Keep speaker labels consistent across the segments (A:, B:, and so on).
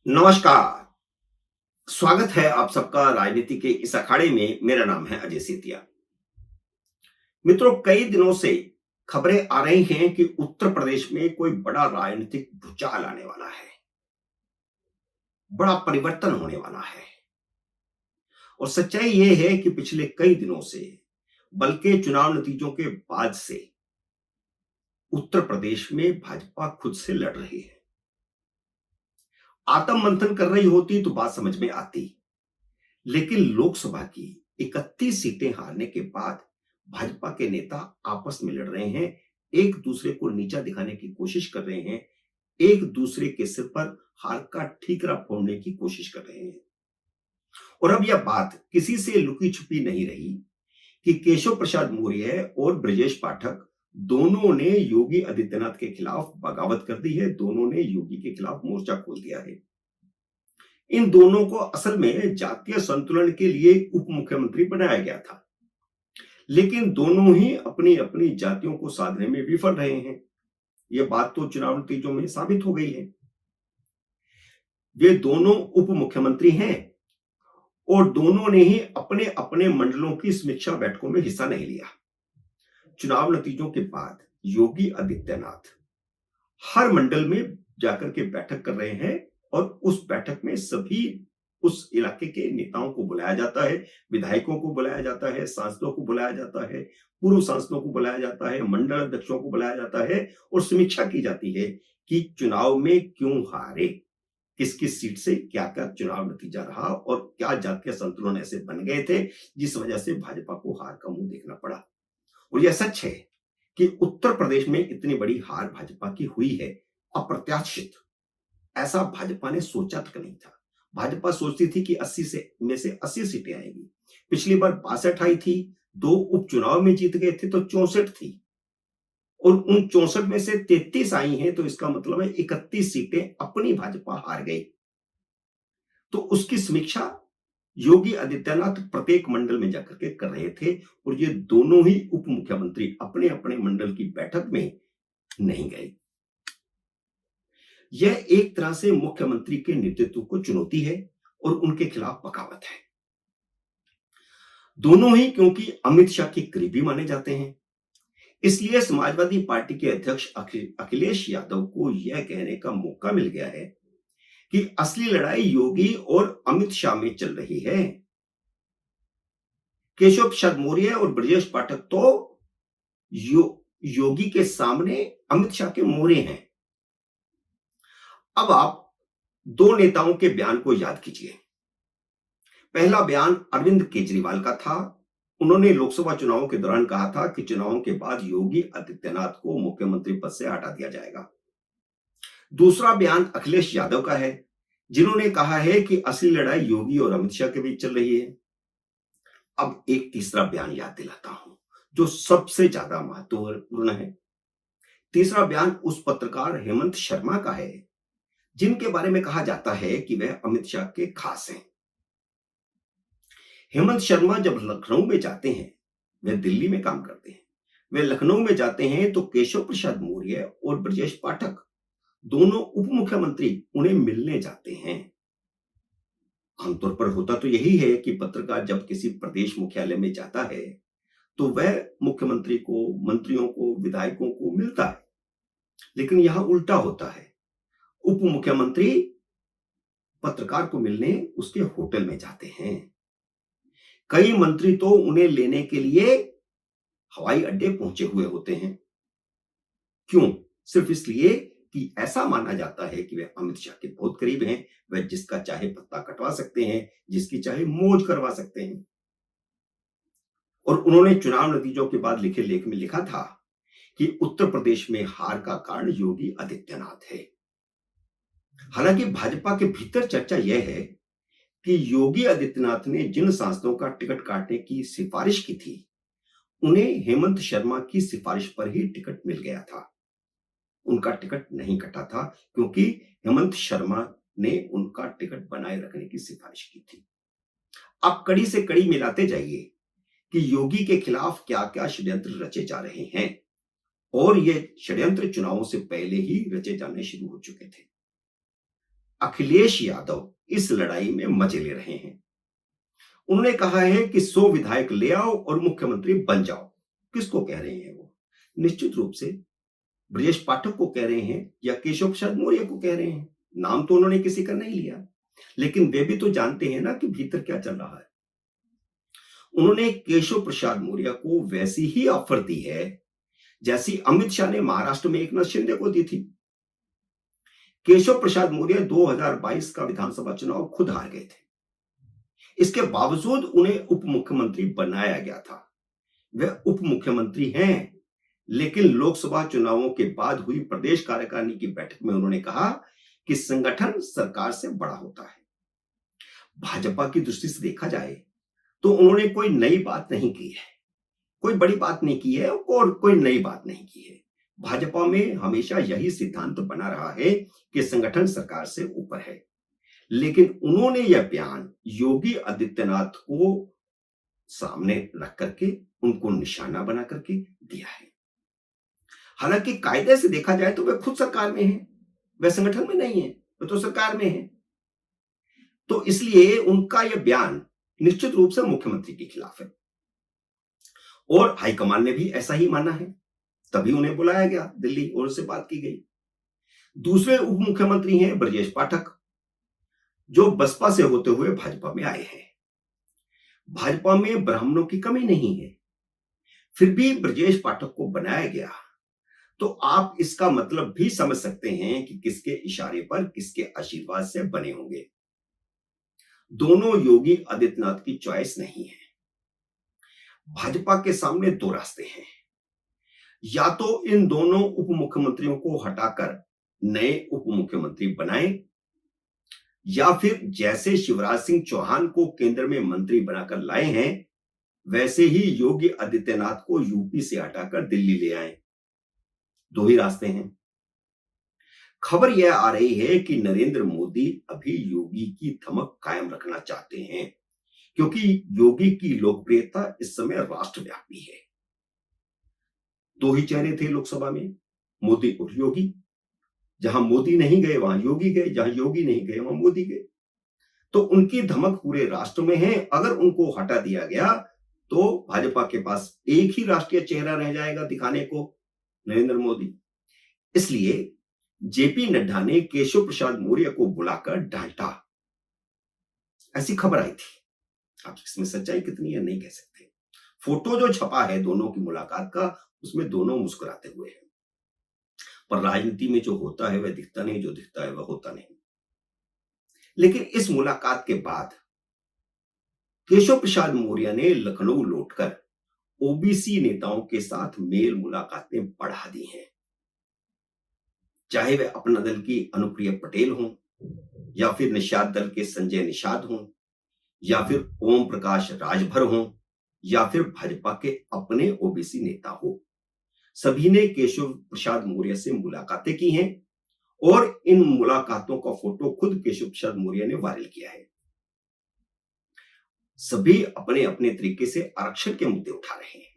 A: नमस्कार। स्वागत है आप सबका राजनीति के इस अखाड़े में। मेरा नाम है अजय सेतिया। मित्रों, कई दिनों से खबरें आ रही हैं कि उत्तर प्रदेश में कोई बड़ा राजनीतिक भूचाल आने वाला है, बड़ा परिवर्तन होने वाला है। और सच्चाई यह है कि पिछले कई दिनों से, बल्कि चुनाव नतीजों के बाद से उत्तर प्रदेश में भाजपा खुद से लड़ रही है। आत्म मंथन कर रही होती तो बात समझ में आती, लेकिन लोकसभा की 31 सीटें हारने के बाद भाजपा के नेता आपस में लड़ रहे हैं, एक दूसरे को नीचा दिखाने की कोशिश कर रहे हैं, एक दूसरे के सिर पर हार का ठीकरा फोड़ने की कोशिश कर रहे हैं। और अब यह बात किसी से लुकी छुपी नहीं रही कि केशव प्रसाद मौर्य और ब्रजेश पाठक दोनों ने योगी आदित्यनाथ के खिलाफ बगावत कर दी है, दोनों ने योगी के खिलाफ मोर्चा खोल दिया है। इन दोनों को असल में जातीय संतुलन के लिए उप मुख्यमंत्री बनाया गया था, लेकिन दोनों ही अपनी अपनी जातियों को साधने में विफल रहे हैं। यह बात तो चुनाव नतीजों में साबित हो गई है। वे दोनों उप मुख्यमंत्री हैं और दोनों ने ही अपने अपने मंडलों की समीक्षा बैठकों में हिस्सा नहीं लिया। चुनाव नतीजों के बाद योगी आदित्यनाथ हर मंडल में जाकर के बैठक कर रहे हैं और उस बैठक में सभी उस इलाके के नेताओं को बुलाया जाता है, विधायकों को बुलाया जाता है, सांसदों को बुलाया जाता है, पूर्व सांसदों को बुलाया जाता है, मंडल अध्यक्षों को बुलाया जाता है और समीक्षा की जाती है कि चुनाव में क्यों हारे, किस किस सीट से क्या क्या चुनाव नतीजा रहा और क्या जातीय संतुलन ऐसे बन गए थे जिस वजह से भाजपा को हार का मुंह देखना पड़ा। और यह सच है कि उत्तर प्रदेश में इतनी बड़ी हार भाजपा की हुई है, अप्रत्याशित। ऐसा भाजपा ने सोचा तक नहीं था। भाजपा सोचती थी कि 80 से 80 सीटें आएंगी। पिछली बार 62 आई थी, 2 उपचुनाव में जीत गए थे तो 64 थी और उन 64 में से 33 आई हैं, तो इसका मतलब है 31 सीटें अपनी भाजपा हार गई। तो उसकी समीक्षा योगी आदित्यनाथ प्रत्येक मंडल में जाकर के कर रहे थे और ये दोनों ही उप मुख्यमंत्री अपने अपने मंडल की बैठक में नहीं गए। यह एक तरह से मुख्यमंत्री के नेतृत्व को चुनौती है और उनके खिलाफ बगावत है। दोनों ही क्योंकि अमित शाह के करीबी माने जाते हैं, इसलिए समाजवादी पार्टी के अध्यक्ष अखिलेश यादव को यह कहने का मौका मिल गया है कि असली लड़ाई योगी और अमित शाह में चल रही है। केशव प्रसाद मौर्य और ब्रजेश पाठक तो योगी के सामने अमित शाह के मोरे हैं। अब आप दो नेताओं के बयान को याद कीजिए। पहला बयान अरविंद केजरीवाल का था। उन्होंने लोकसभा चुनावों के दौरान कहा था कि चुनावों के बाद योगी आदित्यनाथ को मुख्यमंत्री पद से हटा दिया जाएगा। दूसरा बयान अखिलेश यादव का है, जिन्होंने कहा है कि असली लड़ाई योगी और अमित शाह के बीच चल रही है। अब एक तीसरा बयान याद दिलाता हूं, जो सबसे ज्यादा महत्वपूर्ण है। तीसरा बयान उस पत्रकार हेमंत शर्मा का है, जिनके बारे में कहा जाता है कि वह अमित शाह के खास हैं। हेमंत शर्मा जब लखनऊ में जाते हैं, वे दिल्ली में काम करते हैं, वे लखनऊ में जाते हैं तो केशव प्रसाद मौर्य और ब्रजेश पाठक दोनों उप मुख्यमंत्री उन्हें मिलने जाते हैं। आमतौर पर होता तो यही है कि पत्रकार जब किसी प्रदेश मुख्यालय में जाता है तो वह मुख्यमंत्री को, मंत्रियों को, विधायकों को मिलता है, लेकिन यहां उल्टा होता है। उप मुख्यमंत्री पत्रकार को मिलने उसके होटल में जाते हैं। कई मंत्री तो उन्हें लेने के लिए हवाई अड्डे पहुंचे हुए होते हैं। क्यों? सिर्फ इसलिए कि ऐसा माना जाता है कि वे अमित शाह के बहुत करीब हैं, वह जिसका चाहे पत्ता कटवा सकते हैं, जिसकी चाहे मौज करवा सकते हैं। और उन्होंने चुनाव नतीजों के बाद लिखे लेख में लिखा था कि उत्तर प्रदेश में हार का कारण योगी आदित्यनाथ है। हालांकि भाजपा के भीतर चर्चा यह है कि योगी आदित्यनाथ ने जिन सांसदों का टिकट काटने की सिफारिश की थी, उन्हें हेमंत शर्मा की सिफारिश पर ही टिकट मिल गया था। उनका टिकट नहीं कटा था क्योंकि हेमंत शर्मा ने उनका टिकट बनाए रखने की सिफारिश की थी। आप कड़ी से कड़ी मिलाते जाइए कि योगी के खिलाफ क्या क्या षड्यंत्र रचे जा रहे हैं और ये षड्यंत्र चुनावों से पहले ही रचे जाने शुरू हो चुके थे। अखिलेश यादव इस लड़ाई में मजे ले रहे हैं। उन्होंने कहा है कि 100 विधायक ले आओ और मुख्यमंत्री बन जाओ। किसको कह रहे हैं वो? निश्चित रूप से ब्रजेश पाठक को कह रहे हैं या केशव प्रसाद मौर्य को कह रहे हैं। नाम तो उन्होंने किसी का नहीं लिया, लेकिन वे भी तो जानते हैं ना कि भीतर क्या चल रहा है। उन्होंने केशव प्रसाद मौर्य को वैसी ही ऑफर दी है जैसी अमित शाह ने महाराष्ट्र में एकनाथ शिंदे को दी थी। केशव प्रसाद मौर्य 2022 का विधानसभा चुनाव खुद हार गए थे। इसके बावजूद उन्हें उप मुख्यमंत्री बनाया गया था। वे उप मुख्यमंत्री हैं, लेकिन लोकसभा चुनावों के बाद हुई प्रदेश कार्यकारिणी की बैठक में उन्होंने कहा कि संगठन सरकार से बड़ा होता है। भाजपा की दृष्टि से देखा जाए तो उन्होंने कोई नई बात नहीं की है, कोई बड़ी बात नहीं की है और कोई नई बात नहीं की है। भाजपा में हमेशा यही सिद्धांत बना रहा है कि संगठन सरकार से ऊपर है, लेकिन उन्होंने यह बयान योगी आदित्यनाथ को सामने रख करके, उनको निशाना बना करके दिया है। हालांकि कायदे से देखा जाए तो वे खुद सरकार में हैं, वे संगठन में नहीं है, वे तो सरकार में है। तो इसलिए उनका यह बयान निश्चित रूप से मुख्यमंत्री के खिलाफ है और हाईकमान ने भी ऐसा ही माना है, तभी उन्हें बुलाया गया दिल्ली और उससे बात की गई। दूसरे उप मुख्यमंत्री हैं ब्रजेश पाठक, जो बसपा से होते हुए भाजपा में आए हैं। भाजपा में ब्राह्मणों की कमी नहीं है, फिर भी ब्रजेश पाठक को बनाया गया, तो आप इसका मतलब भी समझ सकते हैं कि किसके इशारे पर, किसके आशीर्वाद से बने होंगे। दोनों योगी आदित्यनाथ की चॉइस नहीं है। भाजपा के सामने दो रास्ते हैं, या तो इन दोनों उप मुख्यमंत्रियों को हटाकर नए उप मुख्यमंत्री बनाएं, या फिर जैसे शिवराज सिंह चौहान को केंद्र में मंत्री बनाकर लाए हैं, वैसे ही योगी आदित्यनाथ को यूपी से हटाकर दिल्ली ले आए। दो ही रास्ते हैं। खबर यह आ रही है कि नरेंद्र मोदी अभी योगी की धमक कायम रखना चाहते हैं, क्योंकि योगी की लोकप्रियता इस समय राष्ट्रव्यापी है। दो ही चेहरे थे लोकसभा में, मोदी और योगी। जहां मोदी नहीं गए वहां योगी गए, जहां योगी नहीं गए वहां मोदी गए। तो उनकी धमक पूरे राष्ट्र में है। अगर उनको हटा दिया गया तो भाजपा के पास एक ही राष्ट्रीय चेहरा रह जाएगा दिखाने को, नरेंद्र मोदी। इसलिए जेपी नड्डा ने केशव प्रसाद मौर्य को बुलाकर डांटा, ऐसी खबर आई थी। आप इसमें सच्चाई कितनी है नहीं कह सकते। फोटो जो छपा है दोनों की मुलाकात का, उसमें दोनों मुस्कुराते हुए हैं, पर राजनीति में जो होता है वह दिखता नहीं, जो दिखता है वह होता नहीं। लेकिन इस मुलाकात के बाद केशव प्रसाद मौर्य ने लखनऊ लौटकर ओबीसी नेताओं के साथ मेल मुलाकातें बढ़ा दी हैं। चाहे वे अपना दल की अनुप्रिया पटेल हों, या फिर निषाद दल के संजय निषाद हों, या फिर ओम प्रकाश राजभर हों, या फिर भाजपा के अपने ओबीसी नेता हो, सभी ने केशव प्रसाद मौर्य से मुलाकातें की हैं और इन मुलाकातों का फोटो खुद केशव प्रसाद मौर्य ने वायरल किया है। सभी अपने अपने तरीके से आरक्षण के मुद्दे उठा रहे हैं।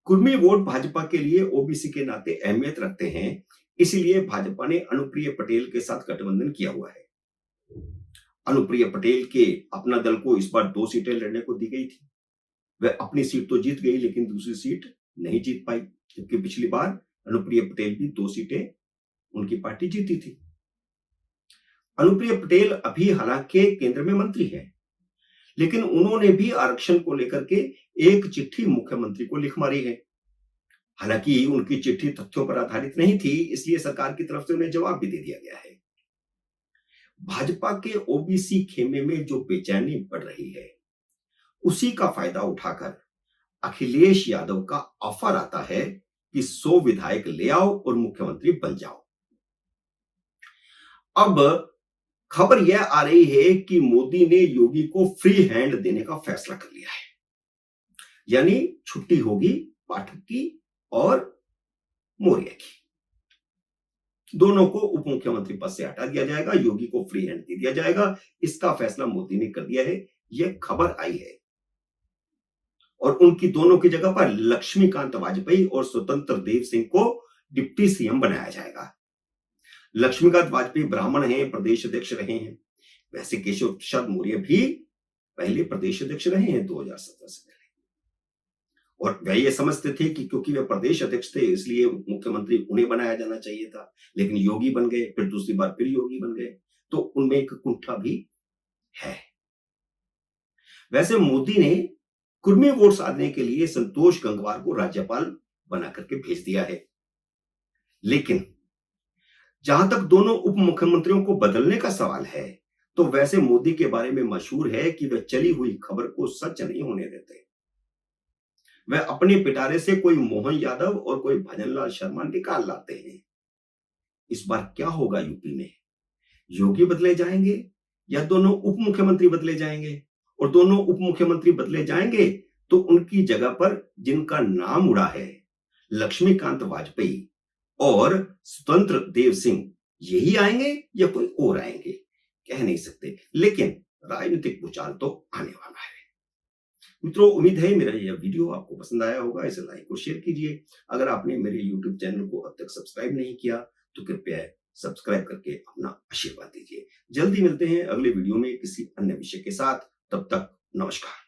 A: कुर्मी वोट भाजपा के लिए ओबीसी के नाते अहमियत रखते हैं, इसलिए भाजपा ने अनुप्रिया पटेल के साथ गठबंधन किया हुआ है। अनुप्रिया पटेल के अपना दल को इस बार 2 सीटें लड़ने को दी गई थी। वह अपनी सीट तो जीत गई, लेकिन दूसरी सीट नहीं जीत पाई, जबकि पिछली बार अनुप्रिया पटेल भी 2 सीटें उनकी पार्टी जीती थी। अनुप्रिया पटेल अभी हालांकि केंद्र में मंत्री है, लेकिन उन्होंने भी आरक्षण को लेकर के एक चिट्ठी मुख्यमंत्री को लिख मारी है। हालांकि उनकी चिट्ठी तथ्यों पर आधारित नहीं थी, इसलिए सरकार की तरफ से उन्हें जवाब भी दे दिया गया है। भाजपा के ओबीसी खेमे में जो बेचैनी बढ़ रही है, उसी का फायदा उठाकर अखिलेश यादव का ऑफर आता है कि 100 विधायक ले आओ और मुख्यमंत्री बन जाओ। अब खबर यह आ रही है कि मोदी ने योगी को फ्री हैंड देने का फैसला कर लिया है, यानी छुट्टी होगी पाठक की और मौर्य की। दोनों को उप मुख्यमंत्री पद से हटा दिया जाएगा, योगी को फ्री हैंड दे दिया जाएगा। इसका फैसला मोदी ने कर दिया है, यह खबर आई है। और उनकी दोनों की जगह पर लक्ष्मीकांत वाजपेयी और स्वतंत्र देव सिंह को डिप्टी सीएम बनाया जाएगा। लक्ष्मीकांत वाजपेयी ब्राह्मण हैं, प्रदेश अध्यक्ष रहे हैं। वैसे केशव प्रसाद मौर्य भी पहले प्रदेश अध्यक्ष रहे हैं 2017 से पहले। और वह ये समझते थे कि क्योंकि वे प्रदेश अध्यक्ष थे इसलिए मुख्यमंत्री उन्हें बनाया जाना चाहिए था। लेकिन योगी बन गए, फिर दूसरी बार फिर योगी बन गए, तो उनमें एक कुंठा भी है। वैसे मोदी ने कुर्मी वोट साधने के लिए संतोष गंगवार को राज्यपाल बना करके भेज दिया है। लेकिन जहां तक दोनों उप मुख्यमंत्रियों को बदलने का सवाल है, तो वैसे मोदी के बारे में मशहूर है कि वे चली हुई खबर को सच नहीं होने देते। वह अपने पिटारे से कोई मोहन यादव और कोई भजनलाल शर्मा निकाल लाते हैं। इस बार क्या होगा यूपी में? योगी बदले जाएंगे या दोनों उप मुख्यमंत्री बदले जाएंगे? और दोनों उप मुख्यमंत्री बदले जाएंगे तो उनकी जगह पर जिनका नाम उड़ा है, लक्ष्मीकांत वाजपेयी और स्वतंत्र देव सिंह, यही आएंगे या कोई और आएंगे? कह नहीं सकते, लेकिन राजनीतिक भूचाल तो आने वाला है। मित्रों, उम्मीद है मेरा यह वीडियो आपको पसंद आया होगा। इसे लाइक और शेयर कीजिए। अगर आपने मेरे यूट्यूब चैनल को अब तक सब्सक्राइब नहीं किया तो कृपया सब्सक्राइब करके अपना आशीर्वाद दीजिए। जल्दी मिलते हैं अगले वीडियो में किसी अन्य विषय के साथ। तब तक नमस्कार।